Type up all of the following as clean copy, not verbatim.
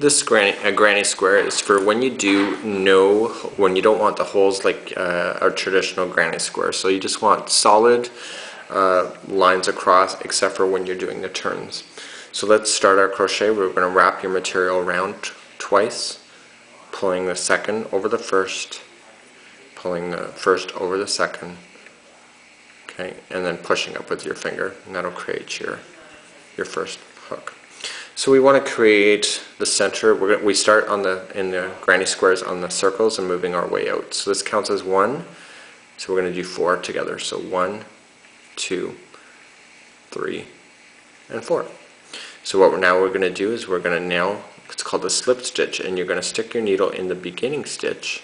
This granny square is for when you when you don't want the holes like a traditional granny square. So you just want solid lines across, except for when you're doing the turns. So let's start our crochet. We're going to wrap your material around twice, pulling the second over the first, pulling the first over the second, okay, and then pushing up with your finger, and that'll create your first hook. So we want to create the center. We start in the granny squares on the circles and moving our way out. So this counts as 1. So we're going to do 4 together. So 1, 2, 3, and 4. So what we're going to do is we're going to now, it's called a slip stitch, and you're going to stick your needle in the beginning stitch,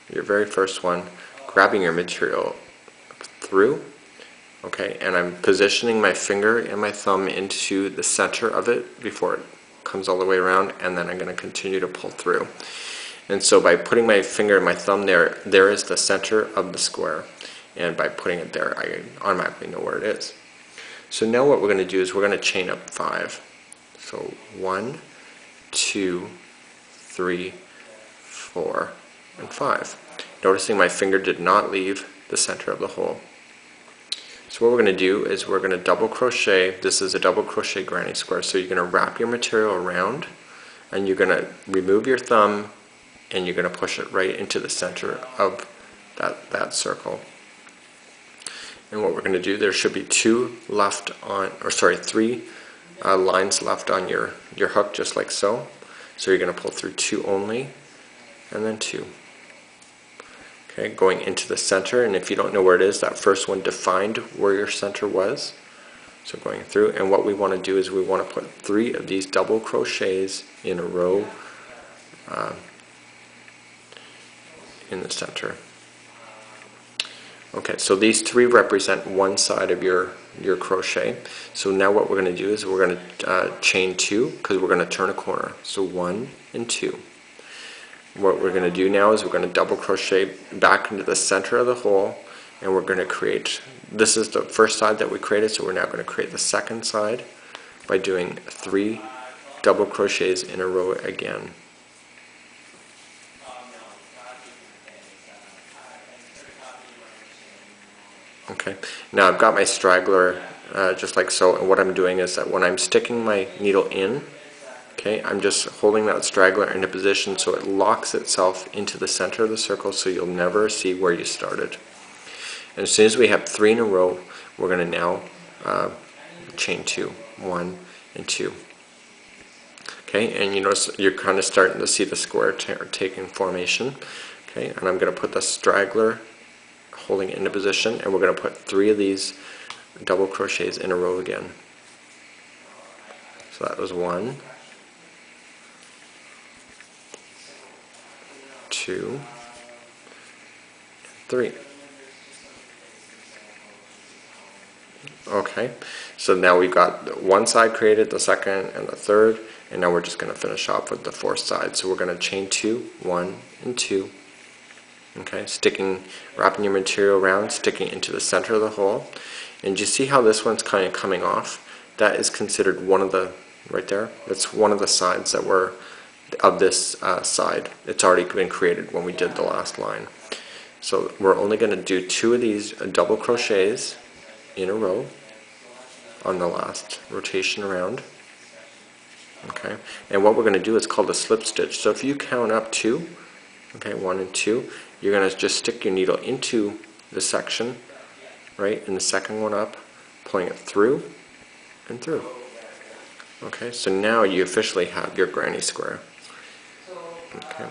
your very first one, grabbing your material through. Okay, and I'm positioning my finger and my thumb into the center of it before it comes all the way around, and then I'm going to continue to pull through. And so by putting my finger and my thumb there is the center of the square. And by putting it there, I automatically know where it is. So now what we're going to do is we're going to chain up 5. So 1, 2, 3, 4, and 5. Noticing my finger did not leave the center of the hole. So what we're going to do is we're going to double crochet. This is a double crochet granny square. So you're going to wrap your material around, and you're going to remove your thumb, and you're going to push it right into the center of that circle. And what we're going to do, there should be 3 lines left on your hook, just like so. So you're going to pull through 2 only, and then 2. Okay, going into the center, and if you don't know where it is, that first one defined where your center was. So going through, and what we want to do is we want to put 3 of these double crochets in a row in the center. Okay, so these 3 represent one side of your crochet. So now what we're going to do is we're going to chain 2, because we're going to turn a corner. So 1 and 2. What we're going to do now is we're going to double crochet back into the center of the hole, and we're going to create, this is the first side that we created, so we're now going to create the second side by doing 3 double crochets in a row again. Okay, now I've got my straggler just like so, and what I'm doing is that when I'm sticking my needle in, okay, I'm just holding that straggler into position so it locks itself into the center of the circle, so you'll never see where you started. And as soon as we have 3 in a row, we're going to now chain 2, 1 and 2. Okay, and you notice you're kind of starting to see the square taking formation. Okay, and I'm going to put the straggler holding it into position, and we're going to put 3 of these double crochets in a row again. So that was 1, 2, 3. Okay, so now we've got one side created, the second and the third, and now we're just going to finish off with the 4th side. So we're going to chain 2, 1 and 2. Okay, wrapping your material around, sticking into the center of the hole. And you see how this one's kind of coming off? That is considered one of the, right there, that's one of the sides that were of this side. It's already been created when we did the last line. So we're only going to do 2 of these double crochets in a row on the last rotation around. Okay, and what we're going to do is called a slip stitch. So if you count up 2, okay, 1 and 2, you're going to just stick your needle into the section, right, and the second one up, pulling it through and through. Okay, so now you officially have your granny square. Okay,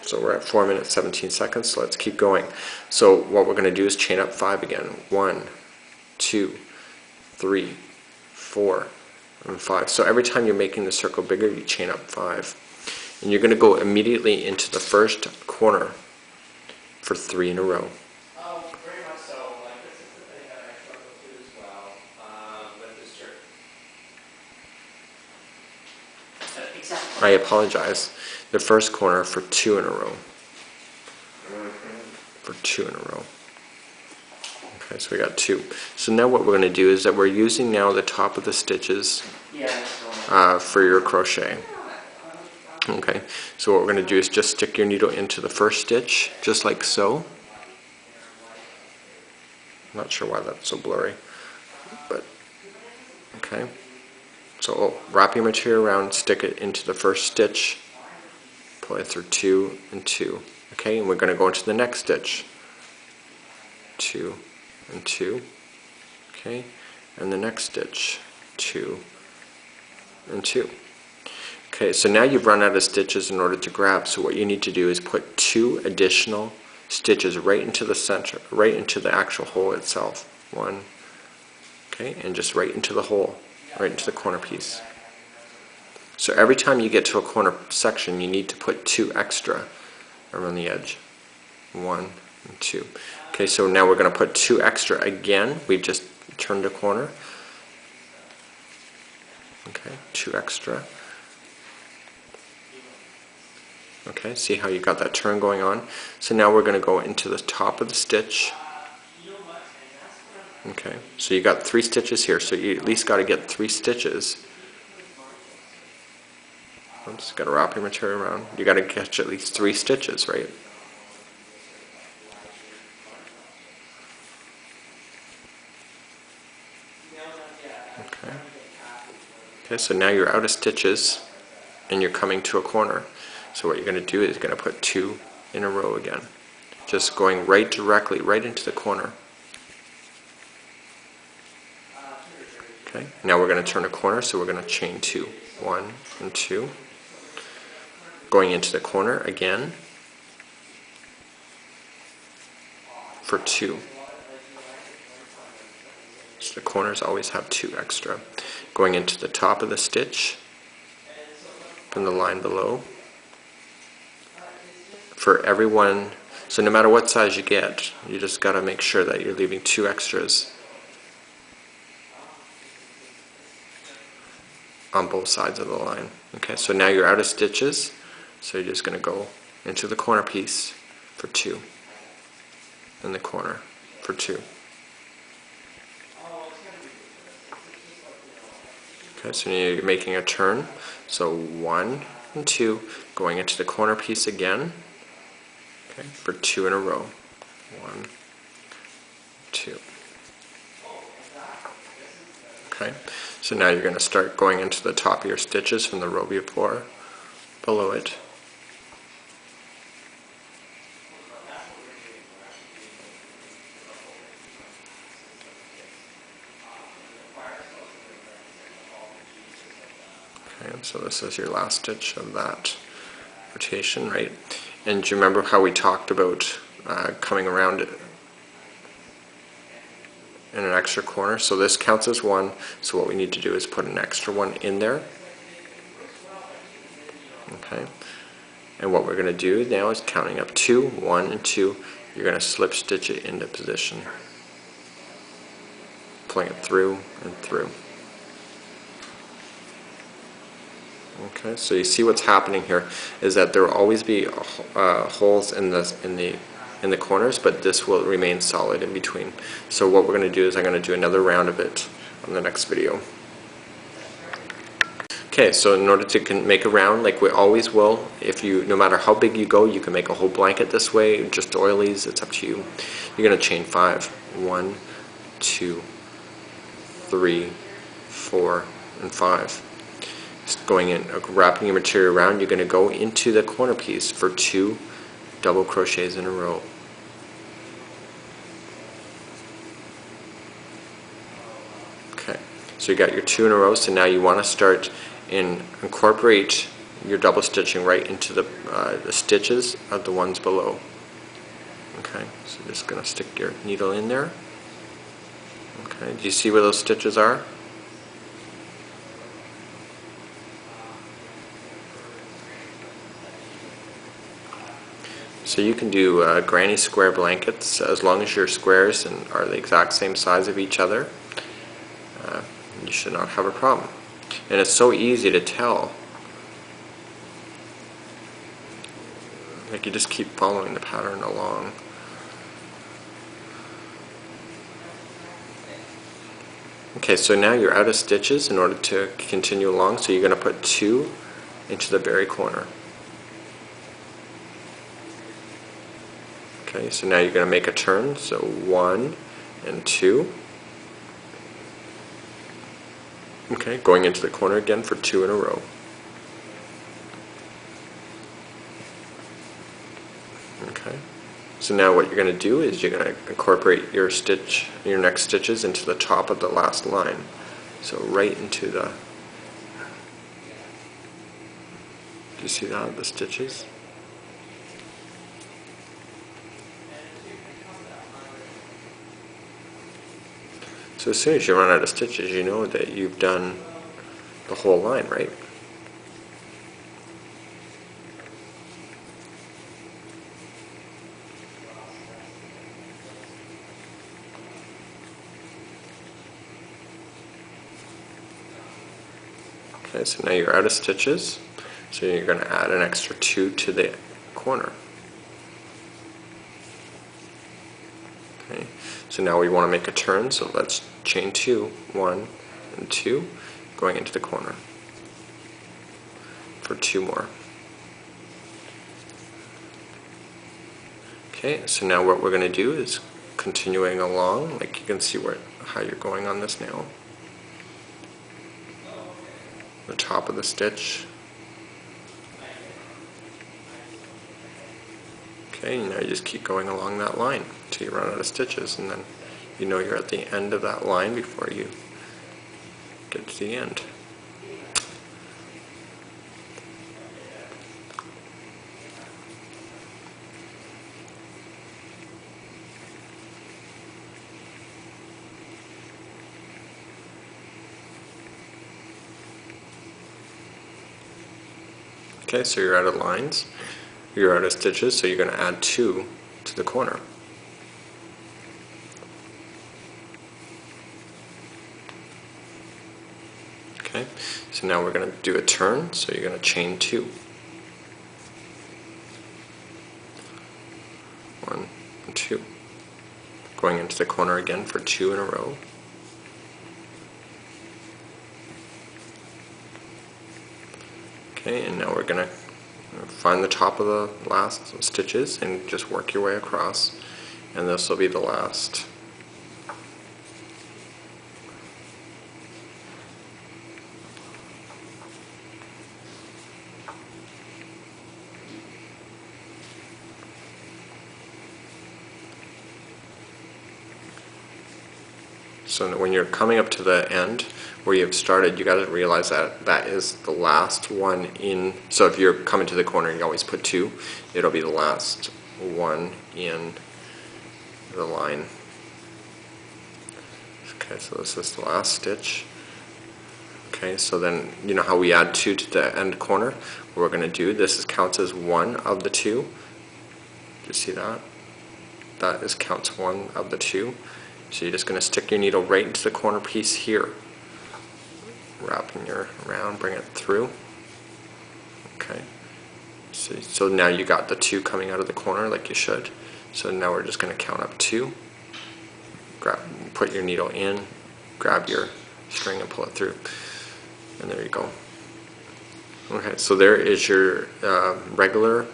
so we're at 4 minutes 17 seconds, so let's keep going. So what we're going to do is chain up 5 again. 1, 2, 3, 4, and 5. So every time you're making the circle bigger, you chain up 5. And you're going to go immediately into the first corner for 3 in a row. Very much so. Like, this is the thing that I struggle to as well with this shirt. Exactly. I apologize. The first corner for 2 in a row. For 2 in a row. Okay, so we got 2. So now what we're going to do is that we're using now the top of the stitches for your crochet. Okay, so what we're going to do is just stick your needle into the first stitch, just like so. I'm not sure why that's so blurry, but okay. So wrap your material around, stick it into the first stitch, pull it through 2 and 2. Okay, and we're going to go into the next stitch. 2 and 2. Okay, and the next stitch. 2 and 2. Okay, so now you've run out of stitches in order to grab, so what you need to do is put 2 additional stitches right into the center, right into the actual hole itself. 1, okay, and just right into the hole, right into the corner piece. So every time you get to a corner section, you need to put 2 extra around the edge. 1 and 2. Okay, so now we're going to put 2 extra again. We've just turned a corner. Okay, 2 extra. Okay, see how you got that turn going on? So now we're going to go into the top of the stitch. Okay, so you got 3 stitches here, so you at least got to get 3 stitches. Oops, got to wrap your material around. You got to catch at least 3 stitches, right? Okay. Okay, so now you're out of stitches and you're coming to a corner. So what you're going to do is you're going to put 2 in a row again, just going right directly right into the corner. Okay, now we're going to turn a corner, so we're going to chain 2. 1 and 2. Going into the corner again for 2. So the corners always have 2 extra. Going into the top of the stitch from the line below. For everyone, so no matter what size you get, you just got to make sure that you're leaving 2 extras on both sides of the line. Okay, so now you're out of stitches, so you're just going to go into the corner piece for 2, and the corner for 2. Okay, so you're making a turn, so 1 and 2, going into the corner piece again, okay, for 2 in a row. 1, 2. Okay, so now you're going to start going into the top of your stitches from the row before, below it. Okay, so this is your last stitch of that rotation, right? And do you remember how we talked about coming around it in an extra corner? So this counts as 1, so what we need to do is put an extra 1 in there. Okay, and what we're going to do now is counting up 2, 1 and 2, you're going to slip stitch it into position, pulling it through and through. Okay, so you see what's happening here is that there will always be holes in the corners, but this will remain solid in between. So what we're going to do is I'm going to do another round of it on the next video. Okay, so in order to make a round, like we always will, no matter how big you go, you can make a whole blanket this way, just doilies, it's up to you. You're going to chain 5. 1, 2, 3, 4, and 5. Going in, wrapping your material around, you're going to go into the corner piece for 2 double crochets in a row. Okay, so you got your 2 in a row, so now you want to start and incorporate your double stitching right into the stitches of the ones below. Okay, so just going to stick your needle in there. Okay, do you see where those stitches are? So you can do granny square blankets as long as your squares are the exact same size of each other. You should not have a problem. And it's so easy to tell. Like you just keep following the pattern along. Okay, so now you're out of stitches in order to continue along, so you're going to put 2 into the very corner. Okay, so now you're going to make a turn, so 1 and 2. Okay, going into the corner again for 2 in a row. Okay, so now what you're going to do is you're going to incorporate your next stitches into the top of the last line. So right into the, do you see that, the stitches? So as soon as you run out of stitches, you know that you've done the whole line, right? Okay, so now you're out of stitches, so you're going to add an extra 2 to the corner. Okay, so now we want to make a turn, so let's chain 2, 1 and 2, going into the corner for 2 more. Okay, so now what we're going to do is continuing along, like you can see how you're going on this now. The top of the stitch. Okay, now you just keep going along that line until you run out of stitches, and then you know you're at the end of that line before you get to the end. Okay, so you're out of lines, you're out of stitches, so you're going to add 2 to the corner. Okay, so now we're going to do a turn, so you're going to chain 2. 1 and 2. Going into the corner again for 2 in a row. Okay, and now we're going to find the top of the last stitches and just work your way across, and this will be the last. So when you're coming up to the end where you've started, you got to realize that that is the last one in. So if you're coming to the corner, you always put 2. It'll be the last one in the line. Okay, so this is the last stitch. Okay, so then you know how we add 2 to the end corner? What we're going to do, this counts as 1 of the 2. Do you see that? That counts 1 of the 2. So you're just going to stick your needle right into the corner piece here. Wrapping your around, bring it through. Okay. So now you got the 2 coming out of the corner like you should. So now we're just going to count up 2. Put your needle in, grab your string and pull it through. And there you go. Okay, so there is your regular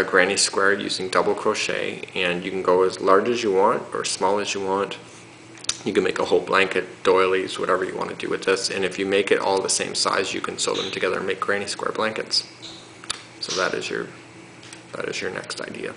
granny square using double crochet, and you can go as large as you want or small as you want. You can make a whole blanket, doilies, whatever you want to do with this, and if you make it all the same size, you can sew them together and make granny square blankets. So that is your next idea.